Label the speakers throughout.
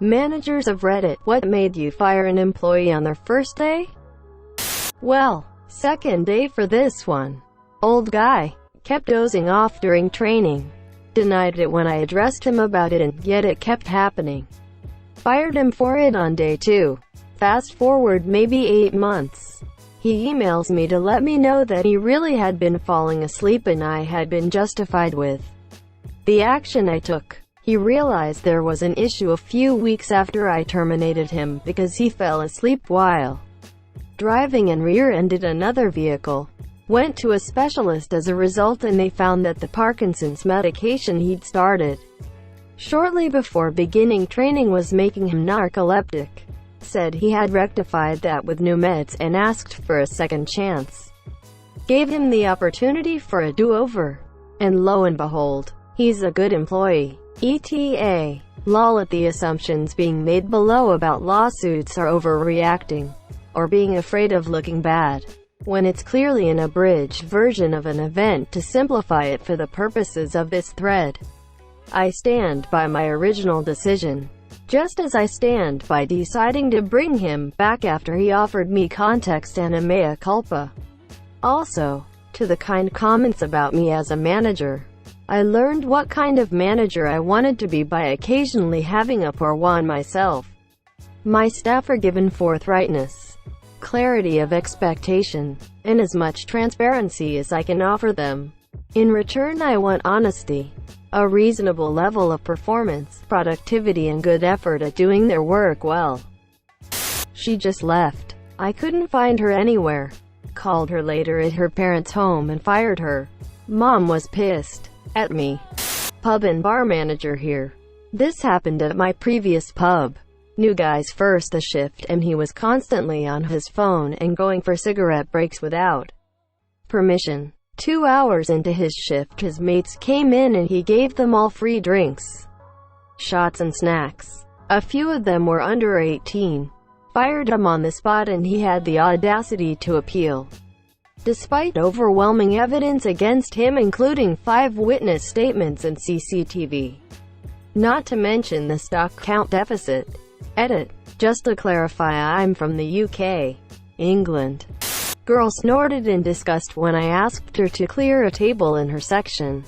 Speaker 1: Managers of Reddit, what made you fire an employee on their first day? Well, second day for this one. Old guy. Kept dozing off during training. Denied it when I addressed him about it, and yet it kept happening. Fired him for it on day 2. Fast forward maybe 8 months. He emails me to let me know that he really had been falling asleep and I had been justified with the action I took. He realized there was an issue a few weeks after I terminated him because he fell asleep while driving and rear-ended another vehicle. Went to a specialist as a result and they found that the Parkinson's medication he'd started shortly before beginning training was making him narcoleptic. Said he had rectified that with new meds and asked for a second chance. Gave him the opportunity for a do-over. And lo and behold, he's a good employee. ETA. Lol at the assumptions being made below about lawsuits are overreacting, or being afraid of looking bad, when it's clearly an abridged version of an event to simplify it for the purposes of this thread. I stand by my original decision, just as I stand by deciding to bring him back after he offered me context and a mea culpa. Also, to the kind comments about me as a manager, I learned what kind of manager I wanted to be by occasionally having a poor one myself. My staff are given forthrightness, clarity of expectation, and as much transparency as I can offer them. In return, I want honesty, a reasonable level of performance, productivity and good effort at doing their work well. She just left. I couldn't find her anywhere. Called her later at her parents' home and fired her. Mom was pissed at me. Pub and bar manager here. This happened at my previous pub. New guy's first a shift and he was constantly on his phone and going for cigarette breaks without permission. 2 hours into his shift, his mates came in and he gave them all free drinks, shots and snacks. A few of them were under 18. Fired him on the spot and he had the audacity to appeal, despite overwhelming evidence against him including 5 witness statements and CCTV. Not to mention the stock count deficit. Edit. Just to clarify, I'm from the UK. England. Girl snorted in disgust when I asked her to clear a table in her section.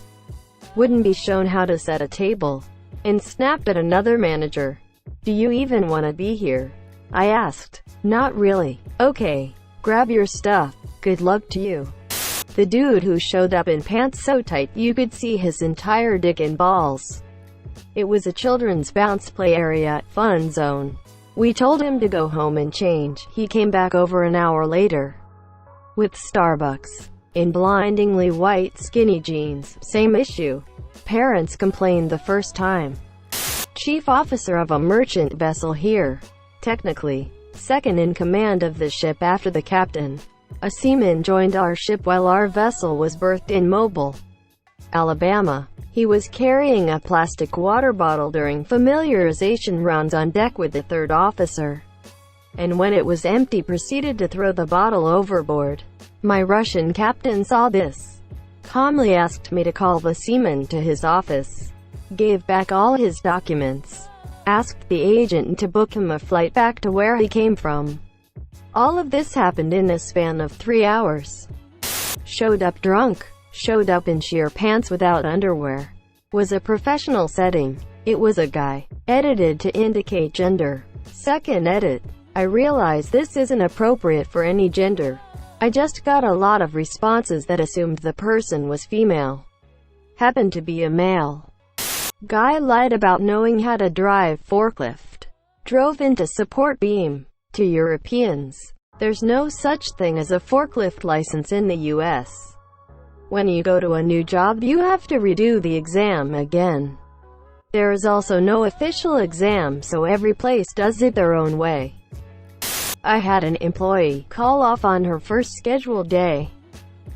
Speaker 1: Wouldn't be shown how to set a table. And snapped at another manager. Do you even want to be here? I asked. Not really. Okay. Grab your stuff. Good luck to you. The dude who showed up in pants so tight you could see his entire dick and balls. It was a children's bounce play area at Fun Zone. We told him to go home and change. He came back over an hour later with Starbucks in blindingly white skinny jeans. Same issue. Parents complained the first time. Chief officer of a merchant vessel here. Technically, second in command of the ship after the captain. A seaman joined our ship while our vessel was berthed in Mobile, Alabama. He was carrying a plastic water bottle during familiarization rounds on deck with the third officer, and when it was empty proceeded to throw the bottle overboard. My Russian captain saw this, calmly asked me to call the seaman to his office, gave back all his documents, asked the agent to book him a flight back to where he came from. All of this happened in a span of 3 hours. Showed up drunk. Showed up in sheer pants without underwear. Was a professional setting. It was a guy. Edited to indicate gender. Second edit. I realize this isn't appropriate for any gender. I just got a lot of responses that assumed the person was female. Happened to be a male. Guy lied about knowing how to drive forklift. Drove into support beam. To Europeans, there's no such thing as a forklift license in the US. When you go to a new job, you have to redo the exam again. There is also no official exam, so every place does it their own way. I had an employee call off on her first scheduled day.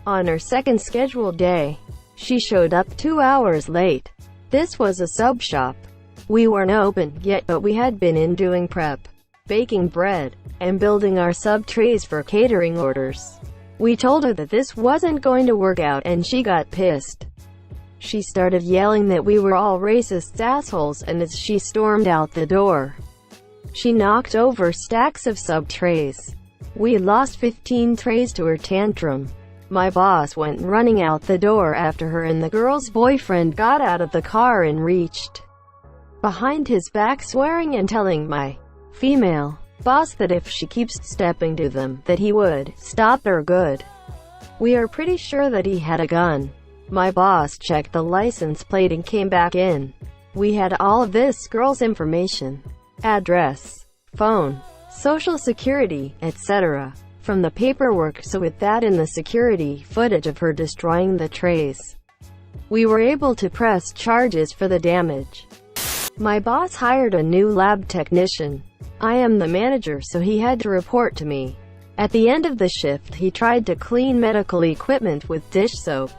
Speaker 1: On her second scheduled day, she showed up 2 hours late. This was a sub shop. We weren't open yet, but we had been in doing prep, baking bread, and building our sub trays for catering orders. We told her that this wasn't going to work out and she got pissed. She started yelling that we were all racist assholes, and as she stormed out the door, She knocked over stacks of sub trays. We lost 15 trays to her tantrum. My boss went running out the door after her, and the girl's boyfriend got out of the car and reached behind his back, swearing and telling my female boss that if she keeps stepping to them, that he would stop her good. We are pretty sure that he had a gun. My boss checked the license plate and came back in. We had all of this girl's information, address, phone, social security, etc. from the paperwork, so with that and the security footage of her destroying the trays, we were able to press charges for the damage. My boss hired a new lab technician. I am the manager, so he had to report to me. At the end of the shift, he tried to clean medical equipment with dish soap,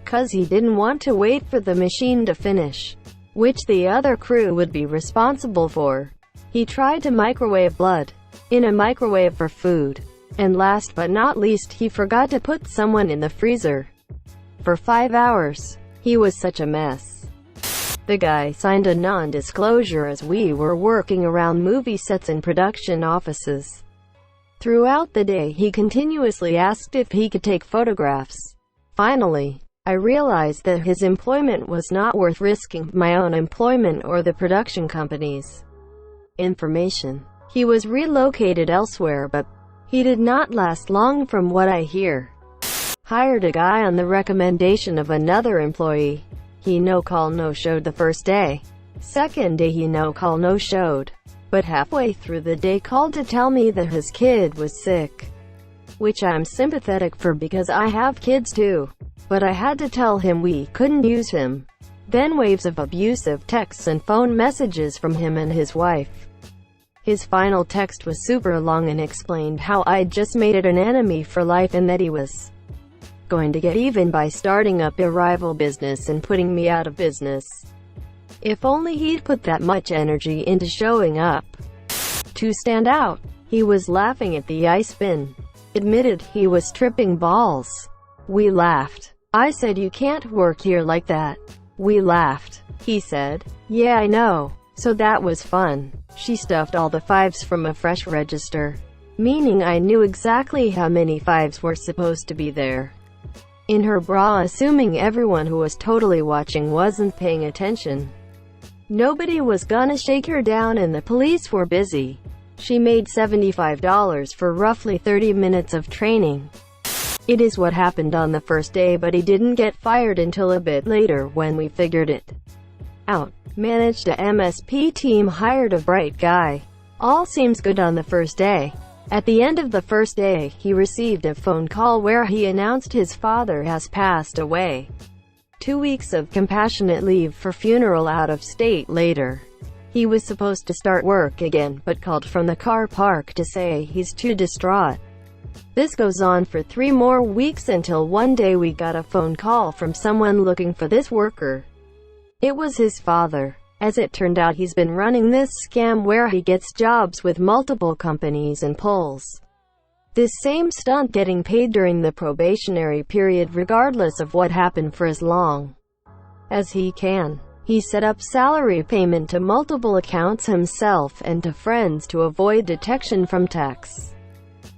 Speaker 1: 'cause he didn't want to wait for the machine to finish, which the other crew would be responsible for. He tried to microwave blood in a microwave for food. And last but not least, he forgot to put someone in the freezer for 5 hours. He was such a mess. The guy signed a non-disclosure as we were working around movie sets and production offices. Throughout the day, he continuously asked if he could take photographs. Finally, I realized that his employment was not worth risking my own employment or the production company's information. He was relocated elsewhere, but he did not last long from what I hear. Hired a guy on the recommendation of another employee. He no-call no-showed the first day. Second day he no-call no-showed. But halfway through the day called to tell me that his kid was sick. Which I'm sympathetic for, because I have kids too. But I had to tell him we couldn't use him. Then waves of abusive texts and phone messages from him and his wife. His final text was super long and explained how I'd just made it an enemy for life and that he was going to get even by starting up a rival business and putting me out of business. If only he'd put that much energy into showing up to stand out. He was laughing at the ice bin. Admitted he was tripping balls. We laughed. I said, "You can't work here like that." We laughed. He said, "Yeah, I know." So that was fun. She stuffed all the fives from a fresh register, meaning I knew exactly how many fives were supposed to be there, in her bra, assuming everyone who was totally watching wasn't paying attention. Nobody was gonna shake her down and the police were busy. She made $75 for roughly 30 minutes of training. It is what happened on the first day, but he didn't get fired until a bit later when we figured it out. Managed a MSP team, hired a bright guy. All seems good on the first day. At the end of the first day, he received a phone call where he announced his father has passed away. 2 weeks of compassionate leave for funeral out of state later. He was supposed to start work again, but called from the car park to say he's too distraught. This goes on for 3 more weeks until one day we got a phone call from someone looking for this worker. It was his father. As it turned out, he's been running this scam where he gets jobs with multiple companies and pulls this same stunt, getting paid during the probationary period regardless of what happened for as long as he can. He set up salary payment to multiple accounts himself and to friends to avoid detection from tax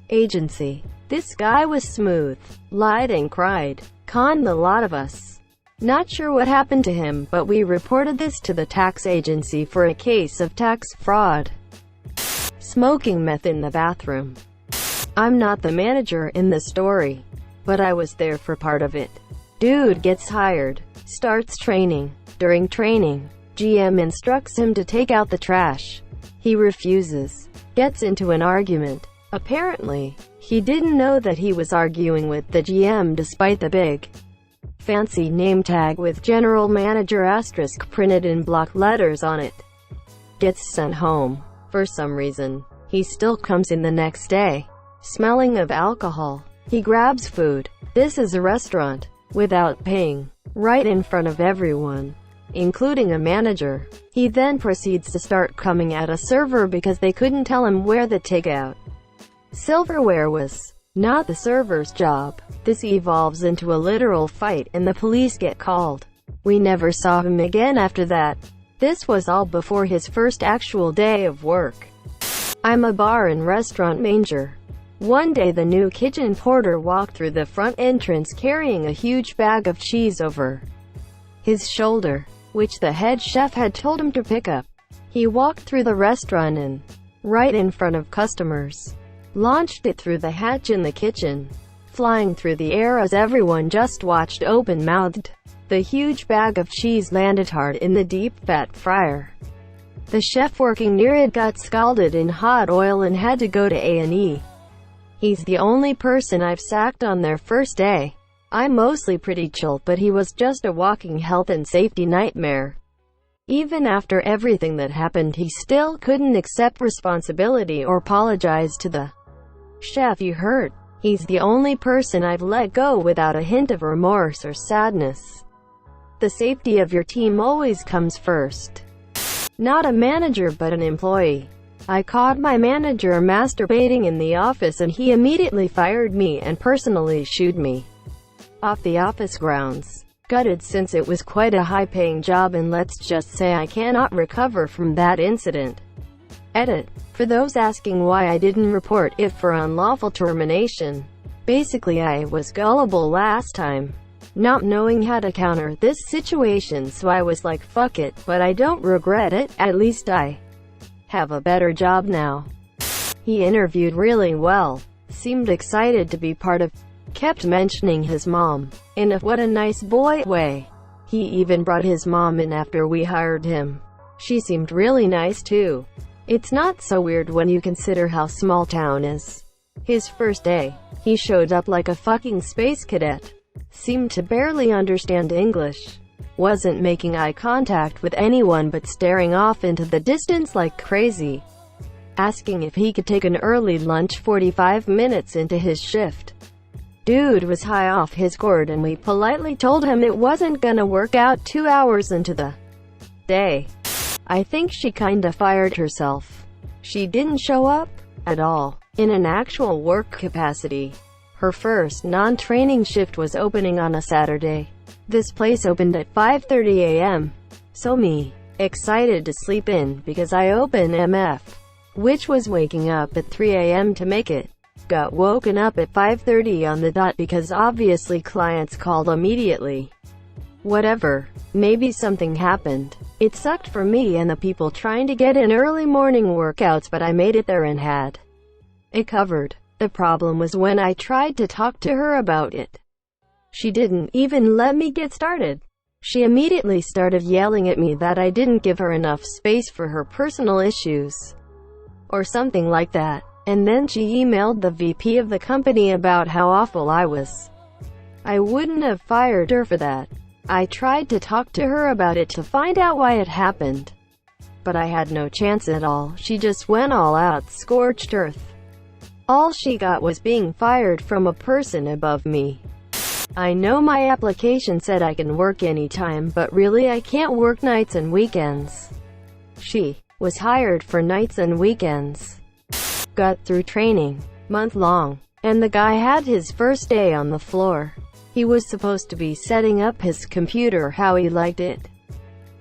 Speaker 1: agency. This guy was smooth, lied and cried, conned the lot of us. Not sure what happened to him, but we reported this to the tax agency for a case of tax fraud. Smoking meth in the bathroom. I'm not the manager in the story, but I was there for part of it. Dude gets hired, starts training. During training, GM instructs him to take out the trash. He refuses, gets into an argument. Apparently, he didn't know that he was arguing with the GM despite the big fancy name tag with General Manager asterisk printed in block letters on it. Gets sent home. For some reason, he still comes in the next day, smelling of alcohol. He grabs food. This is a restaurant. Without paying. Right in front of everyone, including a manager. He then proceeds to start coming at a server because they couldn't tell him where the takeout silverware was. Not the server's job. This evolves into a literal fight and the police get called. We never saw him again after that. This was all before his first actual day of work. I'm a bar and restaurant manager. One day the new kitchen porter walked through the front entrance carrying a huge bag of cheese over his shoulder, which the head chef had told him to pick up. He walked through the restaurant and, right in front of customers, launched it through the hatch in the kitchen, flying through the air as everyone just watched open-mouthed. The huge bag of cheese landed hard in the deep fat fryer. The chef working near it got scalded in hot oil and had to go to A&E. He's the only person I've sacked on their first day. I'm mostly pretty chill, but he was just a walking health and safety nightmare. Even after everything that happened, he still couldn't accept responsibility or apologize to the chef he hurt. He's the only person I've let go without a hint of remorse or sadness. The safety of your team always comes first. Not a manager but an employee. I caught my manager masturbating in the office and he immediately fired me and personally shooed me off the office grounds. Gutted since it was quite a high-paying job, and let's just say I cannot recover from that incident. Edit. For those asking why I didn't report it for unlawful termination. Basically I was gullible last time, not knowing how to counter this situation, so I was like fuck it, but I don't regret it, at least I have a better job now. He interviewed really well, seemed excited to be part of, kept mentioning his mom, in a what a nice boy way. He even brought his mom in after we hired him. She seemed really nice too. It's not so weird when you consider how small town is. His first day, he showed up like a fucking space cadet. Seemed to barely understand English. Wasn't making eye contact with anyone but staring off into the distance like crazy. Asking if he could take an early lunch 45 minutes into his shift. Dude was high off his gourd and we politely told him it wasn't gonna work out 2 hours into the day. I think she kinda fired herself. She didn't show up at all in an actual work capacity. Her first non-training shift was opening on a Saturday. This place opened at 5:30 a.m. So me, excited to sleep in because I open MF, which was waking up at 3 a.m. to make it. Got woken up at 5:30 on the dot because obviously clients called immediately. Whatever, maybe something happened. It sucked for me and the people trying to get in early morning workouts, but I made it there and had it covered. The problem was when I tried to talk to her about it. She didn't even let me get started. She immediately started yelling at me that I didn't give her enough space for her personal issues, or something like that. And then she emailed the VP of the company about how awful I was. I wouldn't have fired her for that. I tried to talk to her about it to find out why it happened, but I had no chance at all. She just went all out, scorched earth. All she got was being fired from a person above me. I know my application said I can work anytime, but really I can't work nights and weekends. She was hired for nights and weekends. Got through training, month-long, and the guy had his first day on the floor. He was supposed to be setting up his computer how he liked it.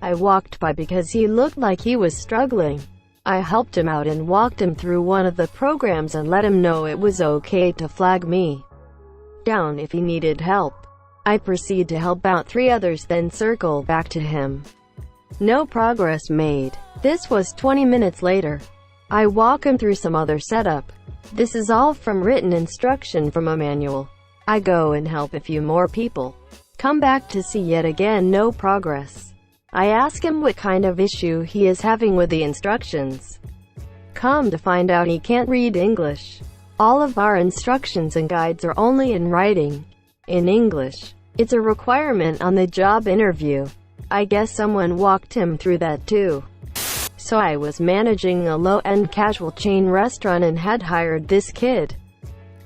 Speaker 1: I walked by because he looked like he was struggling. I helped him out and walked him through one of the programs and let him know it was okay to flag me down if he needed help. I proceed to help out 3 others, then circle back to him. No progress made. This was 20 minutes later. I walk him through some other setup. This is all from written instruction from a manual. I go and help a few more people. Come back to see yet again no progress. I ask him what kind of issue he is having with the instructions. Come to find out he can't read English. All of our instructions and guides are only in writing, in English. It's a requirement on the job interview. I guess someone walked him through that too. So I was managing a low-end casual chain restaurant and had hired this kid,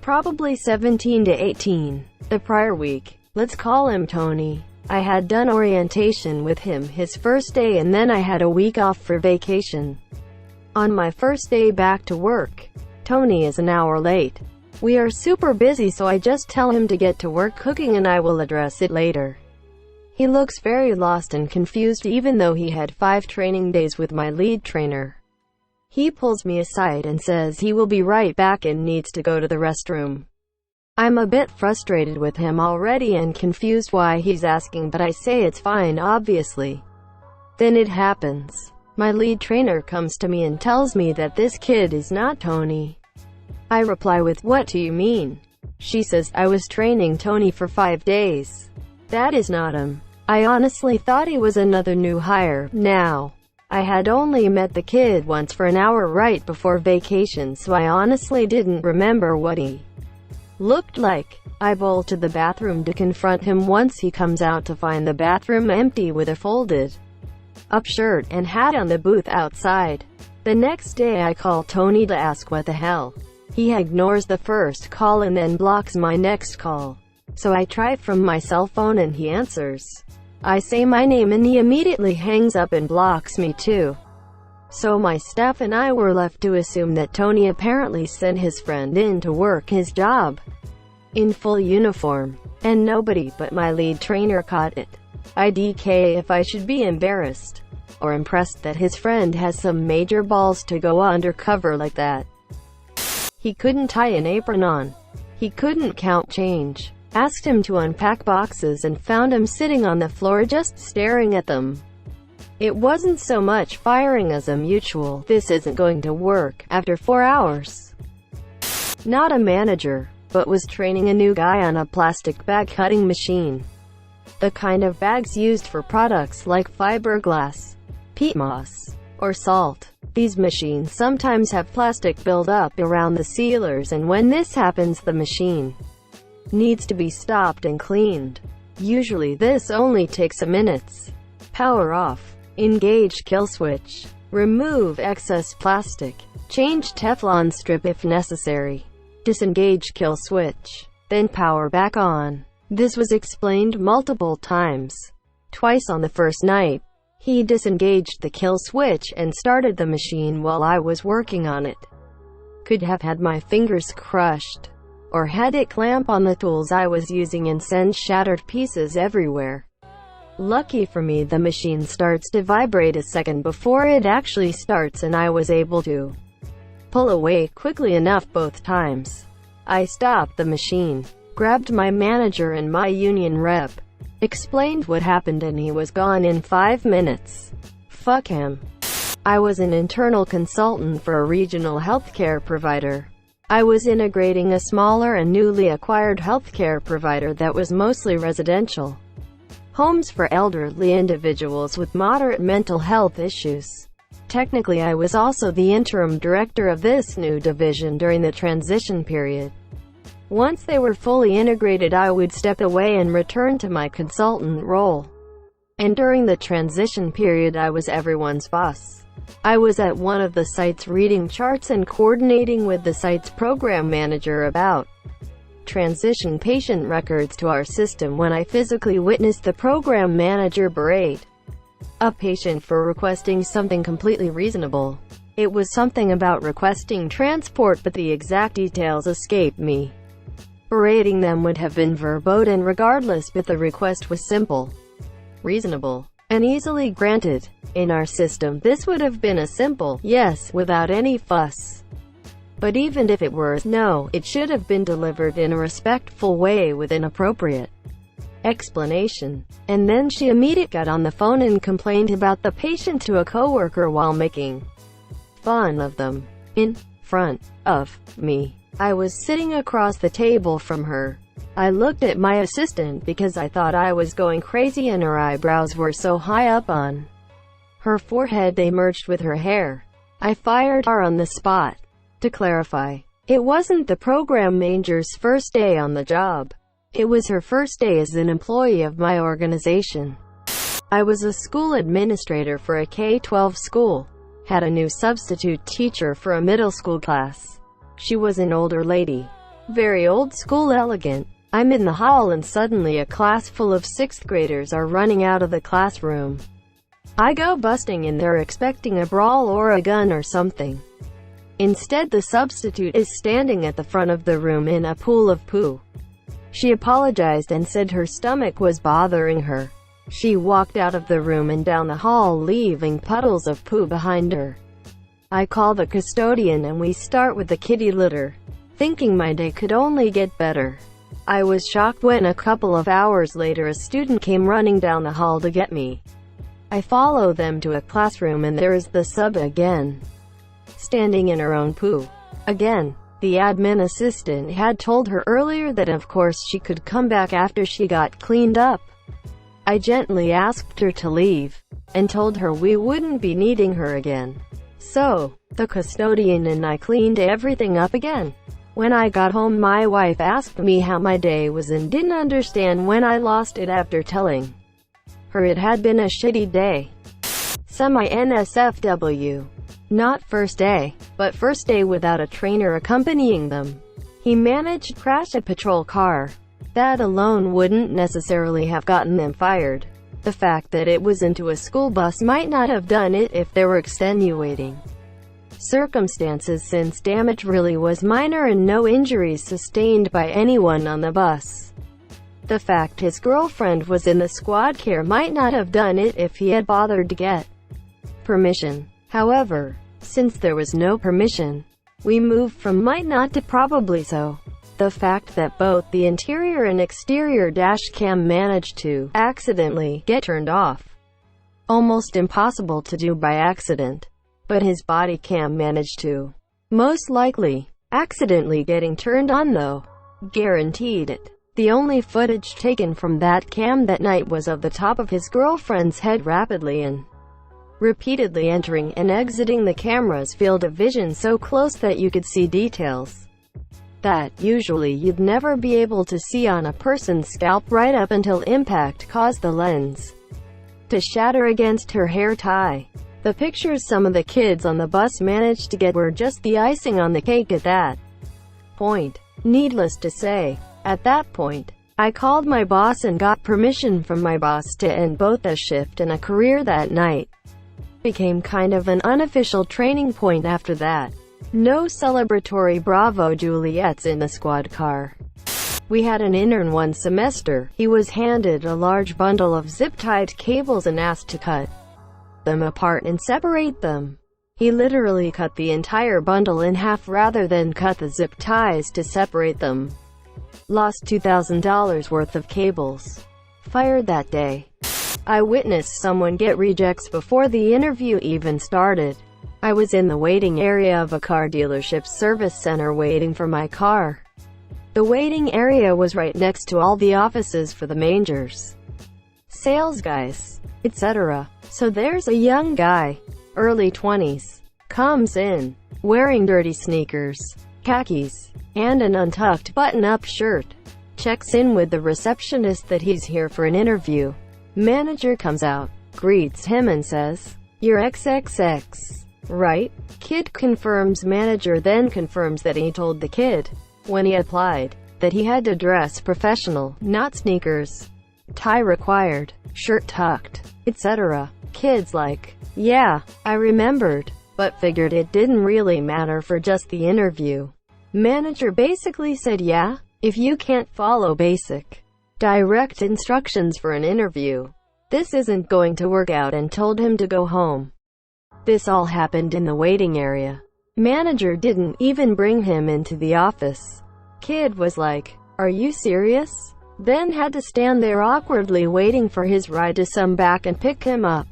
Speaker 1: probably 17 to 18, the prior week. Let's call him Tony. I had done orientation with him his first day and then I had a week off for vacation. On my first day back to work, Tony is an hour late. We are super busy, so I just tell him to get to work cooking and I will address it later. He looks very lost and confused even though he had 5 training days with my lead trainer. He pulls me aside and says he will be right back and needs to go to the restroom. I'm a bit frustrated with him already and confused why he's asking, but I say it's fine obviously. Then it happens. My lead trainer comes to me and tells me that this kid is not Tony. I reply with, "What do you mean?" She says, "I was training Tony for 5 days. That is not him." I honestly thought he was another new hire. Now, I had only met the kid once for an hour right before vacation, so I honestly didn't remember what he looked like. I bowl to the bathroom to confront him once he comes out to find the bathroom empty with a folded up shirt and hat on the booth outside. The next day I call Tony to ask what the hell. He ignores the first call and then blocks my next call. So I try from my cell phone and he answers. I say my name and he immediately hangs up and blocks me too. So my staff and I were left to assume that Tony apparently sent his friend in to work his job in full uniform. And nobody but my lead trainer caught it. IDK if I should be embarrassed or impressed that his friend has some major balls to go undercover like that. He couldn't tie an apron on. He couldn't count change. Asked him to unpack boxes and found him sitting on the floor just staring at them. It wasn't so much firing as a mutual, "This isn't going to work," after 4 hours. Not a manager, but was training a new guy on a plastic bag cutting machine. The kind of bags used for products like fiberglass, peat moss, or salt. These machines sometimes have plastic build-up around the sealers, and when this happens the machine needs to be stopped and cleaned. Usually this only takes a minute. Power off. Engage kill switch. Remove excess plastic. Change Teflon strip if necessary. Disengage kill switch. Then power back on. This was explained multiple times. Twice on the first night. He disengaged the kill switch and started the machine while I was working on it. Could have had my fingers crushed, or had it clamp on the tools I was using and send shattered pieces everywhere. Lucky for me, the machine starts to vibrate a second before it actually starts, and I was able to pull away quickly enough both times. I stopped the machine, grabbed my manager and my union rep, explained what happened, and he was gone in 5 minutes. Fuck him. I was an internal consultant for a regional healthcare provider. I was integrating a smaller and newly acquired healthcare provider that was mostly residential homes for elderly individuals with moderate mental health issues. Technically, I was also the interim director of this new division during the transition period. Once they were fully integrated, I would step away and return to my consultant role. And during the transition period, I was everyone's boss. I was at one of the sites reading charts and coordinating with the site's program manager about transition patient records to our system when I physically witnessed the program manager berate a patient for requesting something completely reasonable. It was something about requesting transport, but the exact details escaped me. Berating them would have been verboten regardless, but the request was simple, reasonable, and easily granted. In our system, this would have been a simple yes without any fuss. But even if it were no, it should have been delivered in a respectful way with an appropriate explanation. And then she immediately got on the phone and complained about the patient to a coworker while making fun of them in front of me. I was sitting across the table from her. I looked at my assistant because I thought I was going crazy, and her eyebrows were so high up on her forehead they merged with her hair. I fired her on the spot. To clarify, it wasn't the program manager's first day on the job. It was her first day as an employee of my organization. I was a school administrator for a K-12 school. Had a new substitute teacher for a middle school class. She was an older lady. Very old school, elegant. I'm in the hall and suddenly a class full of 6th graders are running out of the classroom. I go busting in there expecting a brawl or a gun or something. Instead, the substitute is standing at the front of the room in a pool of poo. She apologized and said her stomach was bothering her. She walked out of the room and down the hall, leaving puddles of poo behind her. I call the custodian and we start with the kitty litter, thinking my day could only get better. I was shocked when a couple of hours later a student came running down the hall to get me. I follow them to a classroom and there is the sub again, standing in her own poo. Again, the admin assistant had told her earlier that of course she could come back after she got cleaned up. I gently asked her to leave, and told her we wouldn't be needing her again. So, the custodian and I cleaned everything up again. When I got home my wife asked me how my day was and didn't understand when I lost it after telling her it had been a shitty day. Semi-NSFW. Not first day, but first day without a trainer accompanying them. He managed to crash a patrol car. That alone wouldn't necessarily have gotten them fired. The fact that it was into a school bus might not have done it if there were extenuating circumstances, since damage really was minor and no injuries sustained by anyone on the bus. The fact his girlfriend was in the squad car might not have done it if he had bothered to get permission. However, since there was no permission, we moved from might not to probably so. The fact that both the interior and exterior dash cam managed to accidentally get turned off. Almost impossible to do by accident. But his body cam managed to. Most likely, accidentally getting turned on though. Guaranteed it. The only footage taken from that cam that night was of the top of his girlfriend's head rapidly and repeatedly entering and exiting the camera's field of vision so close that you could see details that usually you'd never be able to see on a person's scalp, right up until impact caused the lens to shatter against her hair tie. The pictures some of the kids on the bus managed to get were just the icing on the cake at that point. Needless to say, at that point, I called my boss and got permission from my boss to end both a shift and a career that night. Became kind of an unofficial training point after that. No celebratory Bravo Juliets in the squad car. We had an intern one semester. He was handed a large bundle of zip-tied cables and asked to cut them apart and separate them. He literally cut the entire bundle in half rather than cut the zip ties to separate them. Lost $2,000 worth of cables. Fired that day. I witnessed someone get rejects before the interview even started. I was in the waiting area of a car dealership service center waiting for my car. The waiting area was right next to all the offices for the managers, sales guys, etc. So there's a young guy, early 20s, comes in, wearing dirty sneakers, khakis, and an untucked button-up shirt. Checks in with the receptionist that he's here for an interview. Manager comes out, greets him and says, "You're XXX, right?" Kid confirms. Manager then confirms that he told the kid, when he applied, that he had to dress professional, not sneakers. Tie required, shirt tucked, etc. Kid's like, "Yeah, I remembered, but figured it didn't really matter for just the interview." Manager basically said, "Yeah, if you can't follow basic, direct instructions for an interview, this isn't going to work out," and told him to go home. This all happened in the waiting area. Manager didn't even bring him into the office. Kid was like, "Are you serious?" Then had to stand there awkwardly waiting for his ride to come back and pick him up.